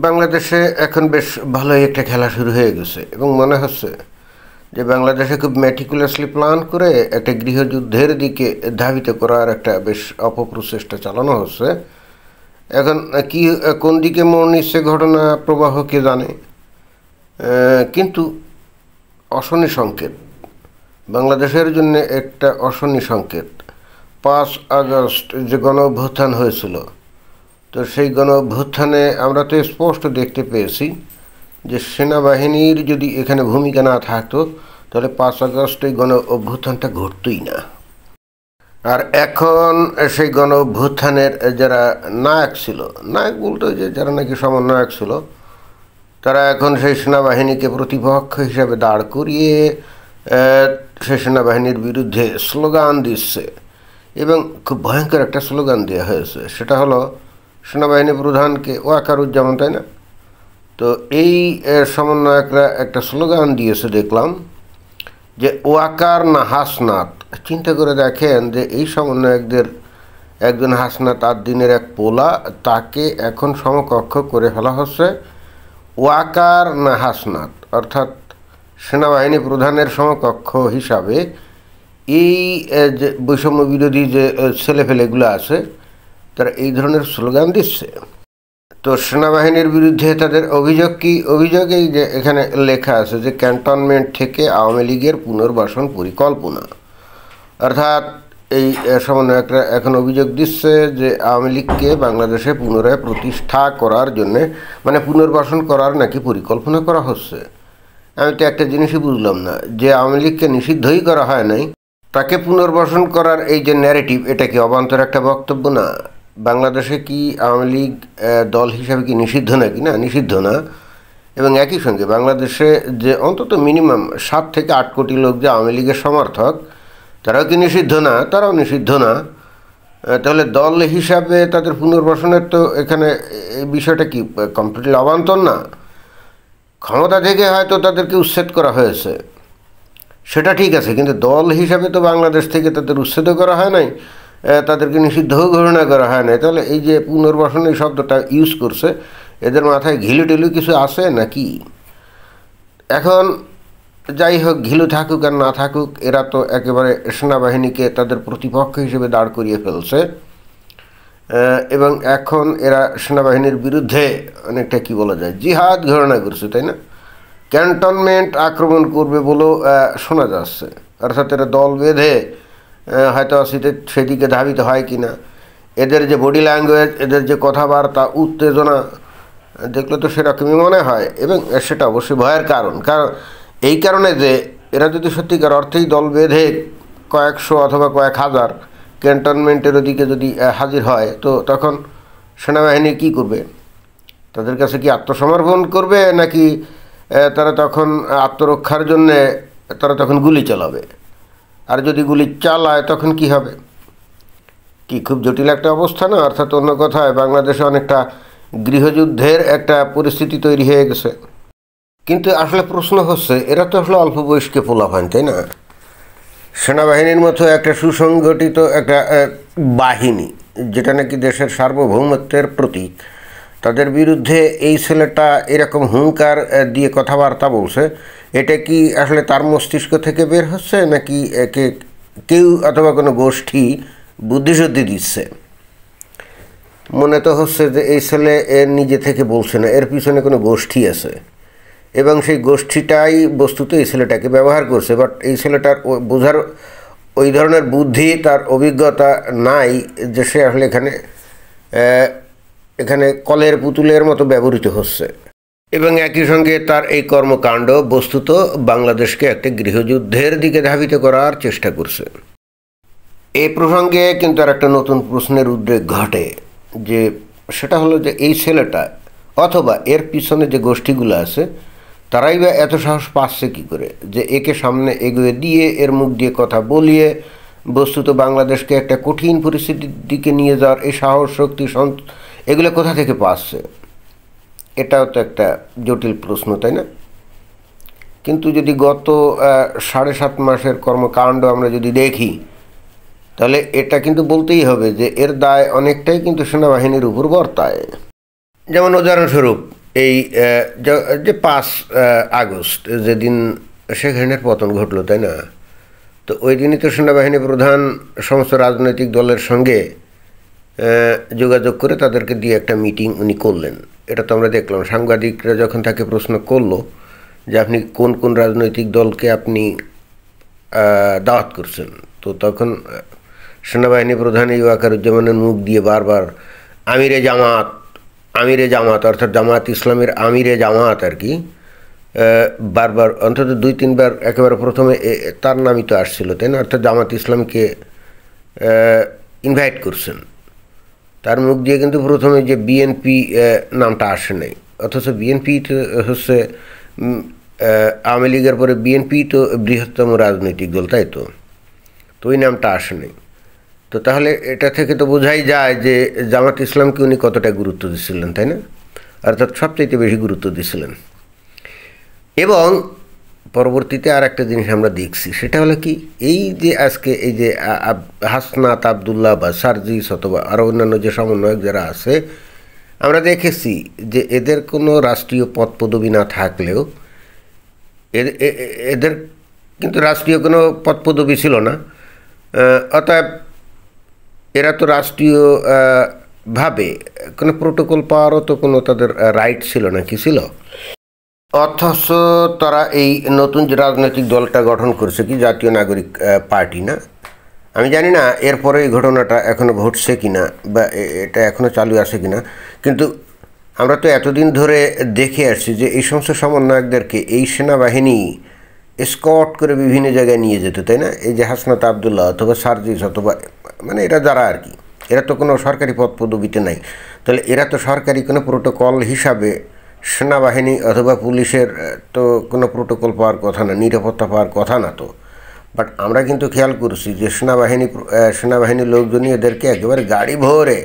বাংলাদেশে এখন বেশ ভালোই একটা খেলা শুরু হয়ে গেছে এবং মনে হচ্ছে যে বাংলাদেশে খুব ম্যাটিকুলাসলি প্ল্যান করে একটা গৃহযুদ্ধের দিকে ধাবিত করার একটা বেশ অপপ্রচেষ্টা চালানো হচ্ছে। এখন কি কোন দিকে মোড় নিচ্ছে ঘটনা প্রবাহ কে জানে, কিন্তু অশনি সংকেত বাংলাদেশের জন্য একটা অশনি সংকেত। 5 আগস্ট যে গণ অভ্যুত্থান হয়েছিল, তো সেই গণ অভ্যুত্থানে আমরা তো স্পষ্ট দেখতে পেয়েছি যে সেনাবাহিনীর যদি এখানে ভূমিকা না থাকতো তাহলে 5 আগস্ট এই গণ অভ্যুত্থানটা ঘটতই না। আর এখন সেই গণ অভ্যুত্থানের যারা নায়ক ছিল, নায়ক বলতে যে যারা নাকি সমন্বয়ক ছিল, তারা এখন সেই সেনাবাহিনীকে প্রতিপক্ষ হিসাবে দাঁড় করিয়ে সেই সেনাবাহিনীর বিরুদ্ধে স্লোগান দিচ্ছে এবং খুব ভয়ঙ্কর একটা স্লোগান দেওয়া হয়েছে। সেটা হলো সেনাবাহিনী প্রধানকে ওয়াকারুজ্জামান, তাই না? তো এই সমন্বয়করা একটা স্লোগান দিয়েছে দেখলাম যে ওয়াকার না হাসনাত। চিন্তা করে দেখেন যে এই সমন্বয়কদের একজন হাসনাত আদ-দিনের এক পোলা, তাকে এখন সমকক্ষ করে ফেলা হচ্ছে ওয়াকার না হাসনাত, অর্থাৎ সেনাবাহিনী প্রধানের সমকক্ষ হিসাবে এই যে বৈষম্য বিরোধী যে ছেলেফেলেগুলো আছে তারা এই ধরনের স্লোগান দিচ্ছে। তো সেনাবাহিনীর বিরুদ্ধে তাদের অভিযোগ কি? অভিযোগ এই যে এখানে লেখা আছে যে ক্যান্টনমেন্ট থেকে আওয়ামী লীগের পুনর্বাসন পরিকল্পনা, অর্থাৎ এই সমন্বয়করা এখন অভিযোগ দিচ্ছে যে আওয়ামী লীগকে বাংলাদেশে পুনরায় প্রতিষ্ঠা করার জন্যে, মানে পুনর্বাসন করার নাকি পরিকল্পনা করা হচ্ছে। আমি তো একটা জিনিসই বুঝলাম না, যে আওয়ামী লীগকে নিষিদ্ধই করা হয় নাই, তাকে পুনর্বাসন করার এই যে ন্যারেটিভ, এটা কি অবান্তর একটা বক্তব্য না? বাংলাদেশে কি আওয়ামী লীগ দল হিসাবে কি নিষিদ্ধ নাকি? না, নিষিদ্ধ না। এবং একই সঙ্গে বাংলাদেশে যে অন্তত মিনিমাম 7 থেকে 8 কোটি লোক যে আওয়ামী লীগের সমর্থক, তারাও কি নিষিদ্ধ না? তারাও নিষিদ্ধ না। তাহলে দল হিসাবে তাদের পুনর্বাসনের তো এখানে এই বিষয়টা কি কমপ্লিটলি অবান্তর না? ক্ষমতা থেকে হয়তো তাদেরকে উচ্ছেদ করা হয়েছে, সেটা ঠিক আছে, কিন্তু দল হিসাবে তো বাংলাদেশ থেকে তাদের উচ্ছেদ করা হয় নাই, তাদেরকে নিষিদ্ধও ঘোষণা করা হয় নাই। তাহলে এই যে পুনর্বাসন এই শব্দটা ইউজ করছে, এদের মাথায় ঘিলু টিলু কিছু আছে নাকি? এখন যাই হোক, ঘিলু থাকুক আর না থাকুক, এরা তো একেবারে সেনাবাহিনীকে তাদের প্রতিপক্ষ হিসেবে দাঁড় করিয়ে ফেলছে এবং এখন এরা সেনাবাহিনীর বিরুদ্ধে অনেকটা কি বলা যায়, জিহাদ ঘোষণা করছে, তাই না? ক্যান্টনমেন্ট আক্রমণ করবে বলেও শোনা যাচ্ছে, অর্থাৎ এরা দল বেঁধে হয়তো সেদিকে ধাবিত হয় কি না। এদের যে বডি ল্যাঙ্গুয়েজ, এদের যে কথাবার্তা, উত্তেজনা দেখলে তো সেরকমই মনে হয়, এবং সেটা অবশ্যই ভয়ের কারণ। কারণ এই কারণে যে এরা যদি সত্যিকার অর্থেই দল বেঁধে কয়েকশো অথবা কয়েক হাজার ক্যান্টনমেন্টের ওদিকে যদি হাজির হয়, তো তখন সেনাবাহিনী কী করবে? তাদের কাছে কি আত্মসমর্পণ করবে, নাকি তারা তখন আত্মরক্ষার জন্যে তারা তখন গুলি চালাবে? আর যদি গুলি চালায় তখন কি হবে? কি খুব জটিল একটা অবস্থা না? অর্থাৎ অন্য কথায় বাংলাদেশে অনেকটা গৃহযুদ্ধের একটা পরিস্থিতি তৈরি হয়ে গেছে। কিন্তু আসলে প্রশ্ন হচ্ছে, এরা তো আসলে অল্প বয়স্কে পোলাপান, তাই না? সেনাবাহিনীর মতো একটা সুসংগঠিত একটা বাহিনী, যেটা নাকি দেশের সার্বভৌমত্বের প্রতীক, তাদের বিরুদ্ধে এই ছেলেটা এরকম হুঙ্কার দিয়ে কথাবার্তা বলছে, এটা কি আসলে তার মস্তিষ্ক থেকে বের হচ্ছে, নাকি একে কেউ অথবা কোনো গোষ্ঠী বুদ্ধিশুদ্ধি দিচ্ছে? মনে তো হচ্ছে যে এই ছেলে এর নিজে থেকে বলছে না, এর পিছনে কোনো গোষ্ঠী আছে এবং সেই গোষ্ঠীটাই বস্তুত এই ছেলেটাকে ব্যবহার করছে। বাট এই ছেলেটার বোঝার ওই ধরনের বুদ্ধি, তার অভিজ্ঞতা নাই যে সে আসলে এখানে কলের পুতুলের মতো ব্যবহৃত হচ্ছে। এবং একই সঙ্গে তার এই কর্মকাণ্ড বস্তুত বাংলাদেশকে একটা গৃহযুদ্ধের দিকে ধাবিত করার চেষ্টা করছে। এই প্রসঙ্গে কিন্তু আর একটা নতুন প্রশ্নের উদ্রেক ঘটে, যে সেটা হলো যে এই ছেলেটা অথবা এর পিছনে যে গোষ্ঠীগুলো আছে, তারাই বা এত সাহস পাচ্ছে কী করে যে একে সামনে এগিয়ে দিয়ে এর মুখ দিয়ে কথা বলিয়ে বস্তুত বাংলাদেশকে একটা কঠিন পরিস্থিতির দিকে নিয়ে যাওয়ার এই সাহস, শক্তি, এগুলো কোথা থেকে পাচ্ছে? এটাও তো একটা জটিল প্রশ্ন, তাই না? কিন্তু যদি গত 7.5 মাসের কর্মকাণ্ড আমরা যদি দেখি, তাহলে এটা কিন্তু বলতেই হবে যে এর দায় অনেকটাই কিন্তু সেনাবাহিনীর উপর বর্তায়। যেমন উদাহরণস্বরূপ এই যে 5 আগস্ট যেদিন শেখ হাসিনার পতন ঘটলো, তাই না? তো ওই দিনই তো সেনাবাহিনী প্রধান সমস্ত রাজনৈতিক দলের সঙ্গে যোগাযোগ করে তাদেরকে দিয়ে একটা মিটিং উনি করলেন। এটা তো আমরা দেখলাম। সাংবাদিকরা যখন তাকে প্রশ্ন করলো যে আপনি কোন কোন রাজনৈতিক দলকে আপনি দাওয়াত করছেন, তো তখন সেনাবাহিনী প্রধান এই ওয়াকারুজ্জামানের মুখ দিয়ে বারবার আমিরে জামাত, আমিরে জামাত অর্থাৎ জামাত ইসলামের আমিরে জামাত আর কি, বারবার অন্তত 2-3 বার একেবারে প্রথমে তার নামই তো আসছিল, তাই না? অর্থাৎ জামাত ইসলামকে ইনভাইট করছেন। তার মুখ দিয়ে কিন্তু প্রথমে যে বিএনপি নামটা আসে নাই, অথচ বিএনপি তো হচ্ছে আওয়ামী লীগের পরে বিএনপি তো বৃহত্তম রাজনৈতিক দল, তাই তো? তো ওই নামটা আসে নাই। তো তাহলে এটা থেকে তো বোঝাই যায় যে জামাত ইসলামকে উনি কতটা গুরুত্ব দিচ্ছিলেন, তাই না? অর্থাৎ সবচাইতে বেশি গুরুত্ব দিচ্ছিলেন। এবং পরবর্তীতে আর একটা জিনিস আমরা দেখছি, সেটা হলো কি, এই যে আজকে এই যে হাসনাত আবদুল্লাহ বা সার্জিস অথবা আরও অন্যান্য যে সমন্বয়ক যারা আছে, আমরা দেখেছি যে এদের কোনো রাষ্ট্রীয় পদ পদবি না থাকলেও এদের কিন্তু রাষ্ট্রীয় কোনো পদ পদবি ছিল না। অতএব এরা তো রাষ্ট্রীয় ভাবে কোনো প্রোটোকল পাওয়ারও তো কোনো তাদের রাইট ছিল না, কি ছিল? অথচ তারা এই নতুন যে রাজনৈতিক দলটা গঠন করছে, কি জাতীয় নাগরিক পার্টি না, আমি জানি না এরপরে এই ঘটনাটা এখনও ঘটছে কিনা বা এটা এখনও চালু আছে কিনা, কিন্তু আমরা তো এতদিন ধরে দেখে আসছি যে এই সমস্ত সমন্বয়কদেরকে এই সেনাবাহিনী স্কট করে বিভিন্ন জায়গায় নিয়ে যেত, তাই না? এই যে হাসনাত আবদুল্লাহ অথবা সার্জিস অথবা মানে এরা যারা আর কি, এরা তো কোনো সরকারি পদ পদবিতে নাই, তাহলে এরা তো সরকারি কোনো প্রোটোকল হিসাবে সেনাবাহিনী অথবা পুলিশের তো কোনো প্রোটোকল পাওয়ার কথা না, নিরাপত্তা পাওয়ার কথা না তো। বাট আমরা কিন্তু খেয়াল করছি যে সেনাবাহিনীর লোকজন নিয়ে এদেরকে একেবারে গাড়ি ভরে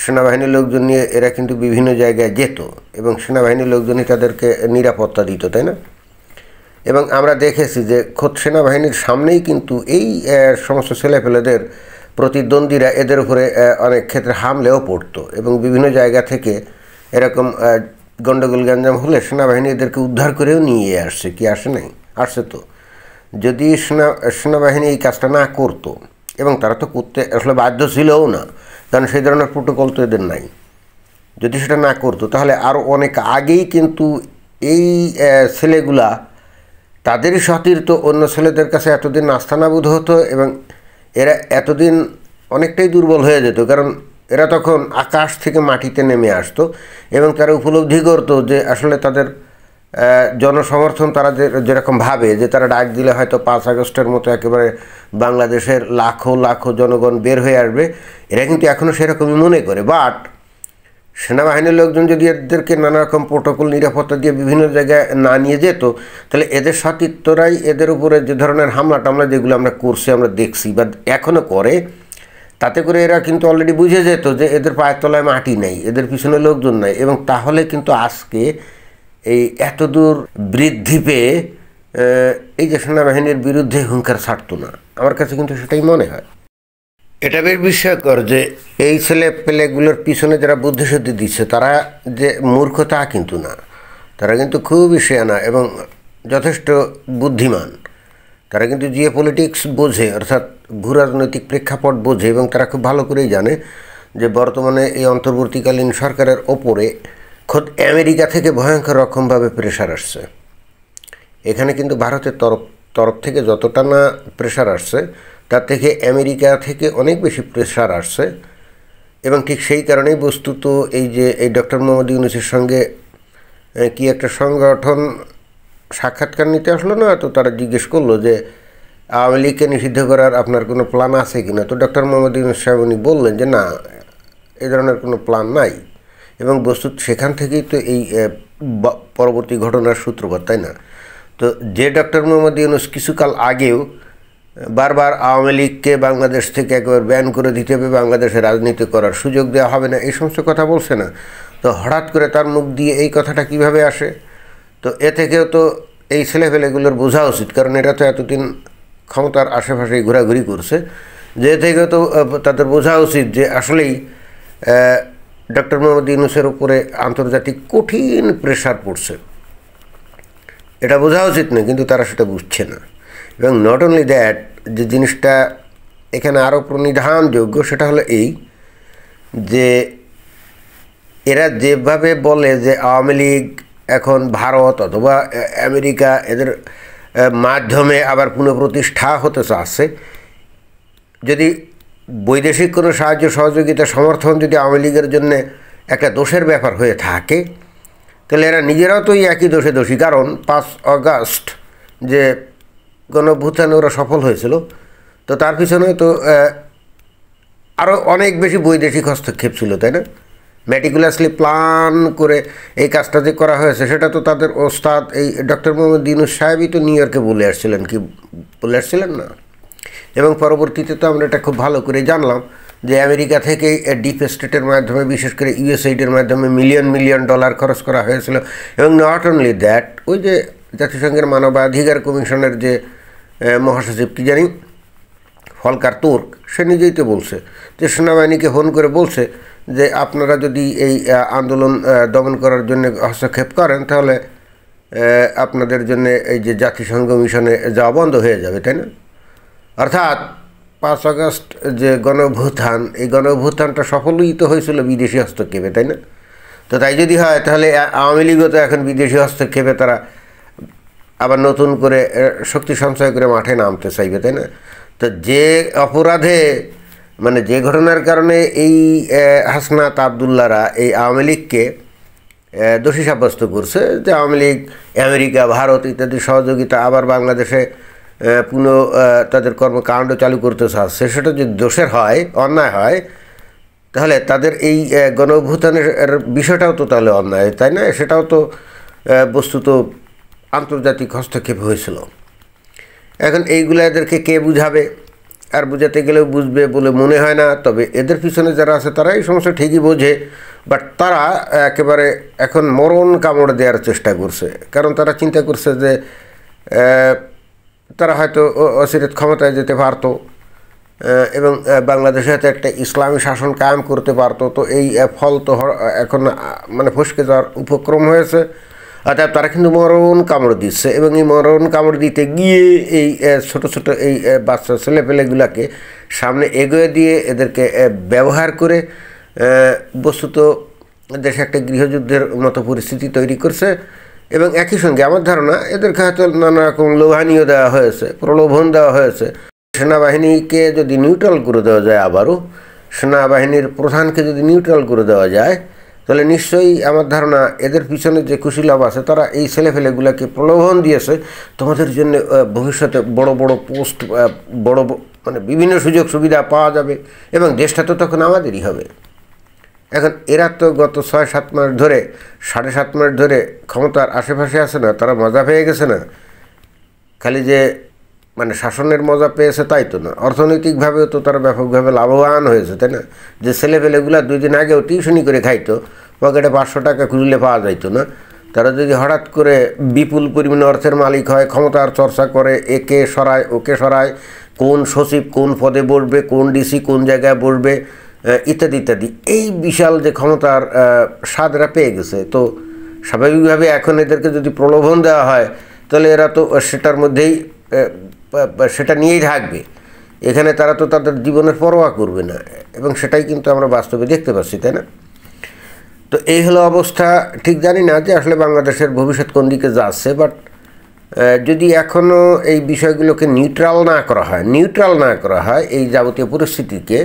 সেনাবাহিনীর লোকজন নিয়ে এরা কিন্তু বিভিন্ন জায়গায় যেত এবং সেনাবাহিনীর লোকজনই তাদেরকে নিরাপত্তা দিত, তাই না? এবং আমরা দেখেছি যে খোদ সেনাবাহিনীর সামনেই কিন্তু এই সমস্ত ছেলেপেলেদের প্রতিদ্বন্দ্বীরা এদের উপরে অনেক ক্ষেত্রে হামলেও পড়তো এবং বিভিন্ন জায়গা থেকে এরকম গণ্ডগোল গ্যাঞ্জাম হলে সেনাবাহিনী এদেরকে উদ্ধার করেও নিয়ে আসছে, কি আসে নাই? আসছে তো। যদি সেনাবাহিনী এই কাজটা না করতো, এবং তারা তো করতে আসলে বাধ্য ছিলও না, কারণ সেই ধরনের প্রোটোকল তো এদের নাই, যদি সেটা না করতো তাহলে আরও অনেক আগেই কিন্তু এই ছেলেগুলা তাদেরই সতীর্থ অন্য ছেলেদের কাছে এতদিন নাস্তানাবুদ হতো এবং এরা এতদিন অনেকটাই দুর্বল হয়ে যেত, কারণ এরা তখন আকাশ থেকে মাটিতে নেমে আসতো এবং তারা উপলব্ধি করতো যে আসলে তাদের জনসমর্থন তারা যেরকম ভাবে যে তারা ডাক দিলে হয়তো 5 আগস্টের মতো একেবারে বাংলাদেশের লাখো লাখো জনগণ বের হয়ে আসবে, এরা কিন্তু এখনও সেরকমই মনে করে। বাট সেনাবাহিনীর লোকজন যদি এদেরকে নানা রকম প্রোটোকল নিরাপত্তা দিয়ে বিভিন্ন জায়গায় না নিয়ে যেত, তাহলে এদের সতীর্থরাই এদের উপরে যে ধরনের হামলা টামলা যেগুলো আমরা করছি, আমরা দেখছি বা এখনও করে, তাতে করে এরা কিন্তু অলরেডি বুঝে যেত যে এদের পায়ের তলায় মাটি নেই, এদের পিছনে লোকজন নাই, এবং তাহলে কিন্তু আজকে এই এতদূর বৃদ্ধি পেয়ে এই যে সেনাবাহিনীর বিরুদ্ধে হুঙ্কার ছাড়তো না। আমার কাছে কিন্তু সেটাই মনে হয়। এটা বেশ বিস্ময়কর যে এই ছেলে পেলেগুলোর পিছনে যারা বুদ্ধিশুদ্ধি দিচ্ছে তারা যে মূর্খ তা কিন্তু না, তারা কিন্তু খুবই শেয়ানা এবং যথেষ্ট বুদ্ধিমান। তারা কিন্তু জিও পলিটিক্স বোঝে, অর্থাৎ ভূ রাজনৈতিক প্রেক্ষাপট বোঝে, এবং তারা খুব ভালো করেই জানে যে বর্তমানে এই অন্তর্বর্তীকালীন সরকারের ওপরে খোদ আমেরিকা থেকে ভয়ঙ্কর রকমভাবে প্রেশার আসছে। এখানে কিন্তু ভারতের তরফ থেকে যতটা না প্রেশার আসছে, তার থেকে আমেরিকা থেকে অনেক বেশি প্রেশার আসছে। এবং ঠিক সেই কারণেই বস্তুত এই যে এই ডক্টর মোহাম্মদ ইউনূসের সঙ্গে কি একটা সংগঠন সাক্ষাৎকার নিতে আসলো না, তো তারা জিজ্ঞেস করলো যে আওয়ামী লীগকে নিষিদ্ধ করার আপনার কোনো প্ল্যান আছে কি না। তো ডক্টর মোহাম্মদ ইউনূস সাহেব উনি বললেন যে না, এ ধরনের কোনো প্ল্যান নাই। এবং বস্তুত সেখান থেকেই তো এই পরবর্তী ঘটনার সূত্রপাত, তাই না? তো যে ডক্টর মোহাম্মদ ইউনূস কিছুকাল আগেও বারবার আওয়ামী লীগকে বাংলাদেশ থেকে একবার ব্যান করে দিতে হবে, বাংলাদেশে রাজনীতি করার সুযোগ দেওয়া হবে না, এই সমস্ত কথা বলছে না, তো হঠাৎ করে তার মুখ দিয়ে এই কথাটা কিভাবে আসে? তো এ থেকেও তো এই ছেলেপেলেগুলোর বোঝা উচিত, কারণ এরা তো এতদিন ক্ষমতার আশেপাশে ঘোরাঘুরি করছে, যে থেকেও তো তাদের বোঝা উচিত যে আসলেই ডক্টর মোহাম্মদ ইউনূসের উপরে আন্তর্জাতিক কঠিন প্রেশার পড়ছে, এটা বোঝা উচিত না, কিন্তু তারা সেটা বুঝছে না। এবং নট অনলি দ্যাট, যে জিনিসটা এখানে আরও প্রণিধানযোগ্য সেটা হলো এই যে এরা যেভাবে বলে যে আওয়ামী লীগ এখন ভারত অথবা আমেরিকা এদের মাধ্যমে আবার পুনঃপ্রতিষ্ঠা হতে চাচ্ছে, যদি বৈদেশিক কোনো সাহায্য সহযোগিতা সমর্থন যদি আওয়ামী লীগের জন্য একটা দোষের ব্যাপার হয়ে থাকে, তাহলে এরা নিজেরাও তো এই একই দোষে দোষী। কারণ 5 আগস্ট যে গণঅভ্যুত্থানে ওরা সফল হয়েছিল, তো তার পিছনে তো আরও অনেক বেশি বৈদেশিক হস্তক্ষেপ ছিল, তাই না? ম্যাটিকুলাসলি প্ল্যান করে এই কাজটা যে করা হয়েছে সেটা তো তাদের ওস্তাদ এই ডক্টর মোহাম্মদ ইউনূস সাহেবই তো নিউ ইয়র্কে বলে আসছিলেন, কি বলে আসছিলেন না? এবং পরবর্তীতে তো আমরা এটা খুব ভালো করে জানলাম যে আমেরিকা থেকে ডিপ স্টেটের মাধ্যমে, বিশেষ করে ইউএসএইডের মাধ্যমে মিলিয়ন মিলিয়ন ডলার খরচ করা হয়েছিল। এবং নট অনলি দ্যাট, ওই যে জাতিসংঘের মানবাধিকার কমিশনের যে মহাসচিব কী জানি ফলকার তুর্ক, সে নিজেই তো বলছে যে সেনাবাহিনীকে ফোন করে বলছে যে আপনারা যদি এই আন্দোলন দমন করার জন্য হস্তক্ষেপ করেন তাহলে আপনাদের জন্য এই যে জাতিসংঘ মিশনে যাওয়া বন্ধ হয়ে যাবে, তাই না? অর্থাৎ 5 আগস্ট যে গণঅভ্যুত্থান, এই গণঅভ্যুত্থানটা সফলই তো হয়েছিল বিদেশি হস্তক্ষেপে, তাই না? তো তাই যদি হয় তাহলে আওয়ামী লীগও তো এখন বিদেশি হস্তক্ষেপে তারা আবার নতুন করে শক্তি সঞ্চয় করে মাঠে নামতে চাইবে, তাই না? তো যে অপরাধে মানে যে ঘটনার কারণে এই হাসনাত আবদুল্লাহরা এই আওয়ামী লীগকে দোষী সাব্যস্ত করছে, যে আওয়ামী লীগ আমেরিকা ভারত ইত্যাদি সহযোগিতা আবার বাংলাদেশে তাদের কর্মকাণ্ড চালু করতে চাচ্ছে, সেটা যদি দোষের হয়, অন্যায় হয়, তাহলে তাদের এই গণঅভ্যুত্থানের বিষয়টাও তো তাহলে অন্যায়, তাই না? সেটাও তো বস্তুত আন্তর্জাতিক হস্তক্ষেপ হয়েছিল। এখন এইগুলো এদেরকে কে বুঝাবে? আর বুঝাতে গেলেও বুঝবে বলে মনে হয় না। তবে এদের পিছনে যারা আছে তারা এই সমস্যা ঠিকই বোঝে, বাট তারা একেবারে এখন মরণ কামড় দেওয়ার চেষ্টা করছে। কারণ তারা চিন্তা করছে যে তারা হয়তো অচিরের ক্ষমতায় যেতে পারতো এবং বাংলাদেশে হয়তো একটা ইসলামী শাসন কায়েম করতে পারতো। তো এই ফল তো এখন মানে ফসকে যাওয়ার উপক্রম হয়েছে। অর্থাৎ তারা কিন্তু মরণ কামড় দিচ্ছে, এবং এই মরণ কামড় দিতে গিয়ে এই ছোট ছোট এই বাচ্চা ছেলেপেলেগুলাকে সামনে এগিয়ে দিয়ে এদেরকে ব্যবহার করে বস্তুত দেশে একটা গৃহযুদ্ধের মতো পরিস্থিতি তৈরি করছে। এবং একই সঙ্গে আমার ধারণা এদেরকে হয়তো নানা রকম লোহানিও দেওয়া হয়েছে, প্রলোভন দেওয়া হয়েছে। সেনাবাহিনীকে যদি নিউট্রাল করে দেওয়া যায়, আবারও সেনাবাহিনীর প্রধানকে যদি নিউট্রাল করে দেওয়া যায়, তাহলে নিশ্চয়ই আমার ধারণা এদের পিছনে যে কুশীলভ আছে তারা এই ছেলেফেলেগুলোকে প্রলোভন দিয়েছে, তোমাদের জন্য ভবিষ্যতে বড় বড় পোস্ট, বড় মানে বিভিন্ন সুযোগ সুবিধা পাওয়া যাবে এবং দেশটা তো তখন আমাদেরই হবে। এখন এরা তো গত 6-7 মাস ধরে, 7.5 মাস ধরে ক্ষমতার আশেপাশে আছে না, তারা মজা পেয়ে গেছে না। খালি যে মানে শাসনের মজা পেয়েছে তাই তো না, অর্থনৈতিকভাবেও তো তারা ব্যাপকভাবে লাভবান হয়েছে, তাই না? যে ছেলেপেলেগুলো 2 দিন আগেও টিউশনি করে খাইতো, পকেটে 500 টাকা খুঁজলে পাওয়া যাইতো না, তারা যদি হঠাৎ করে বিপুল পরিমাণে অর্থের মালিক হয়, ক্ষমতার চর্চা করে, একে সরায় ওকে সরায়, কোন সচিব কোন পদে বসবে, কোন ডিসি কোন জায়গায় বসবে ইত্যাদি ইত্যাদি, এই বিশাল যে ক্ষমতার স্বাদরা পেয়ে গেছে, তো স্বাভাবিকভাবে এখন এদেরকে যদি প্রলোভন দেওয়া হয় তাহলে এরা তো সেটার মধ্যেই সেটা নিয়েই থাকবে। এখানে তারা তো তাদের জীবনের পরোয়া করবে না, এবং সেটাই কিন্তু আমরা বাস্তবে দেখতে পাচ্ছি, তাই না? তো এই হলো অবস্থা। ঠিক জানি না যে আসলে বাংলাদেশের ভবিষ্যৎ কোন দিকে যাচ্ছে, বাট যদি এখনও এই বিষয়গুলোকে নিউট্রাল না করা হয় এই যাবতীয় পরিস্থিতিকে,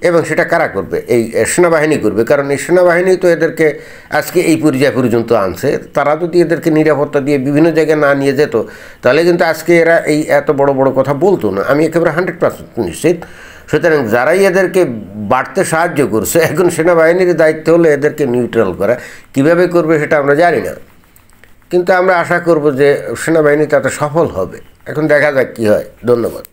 এবং সেটা কারা করবে? এই সেনাবাহিনী করবে। কারণ এই সেনাবাহিনী তো এদেরকে আজকে এই পর্যায় পর্যন্ত আনছে। তারা যদি এদেরকে নিরাপত্তা দিয়ে বিভিন্ন জায়গায় না নিয়ে যেত তাহলে কিন্তু আজকে এরা এই এত বড় বড় কথা বলতো না, আমি একেবারে 100% নিশ্চিত। সুতরাং যারাই এদেরকে বাড়তে সাহায্য করছে, এখন সেনাবাহিনীর দায়িত্ব হলো এদেরকে নিউট্রাল করা। কীভাবে করবে সেটা আমরা জানি না, কিন্তু আমরা আশা করব যে সেনাবাহিনী তাতে সফল হবে। এখন দেখা যাক কী হয়। ধন্যবাদ।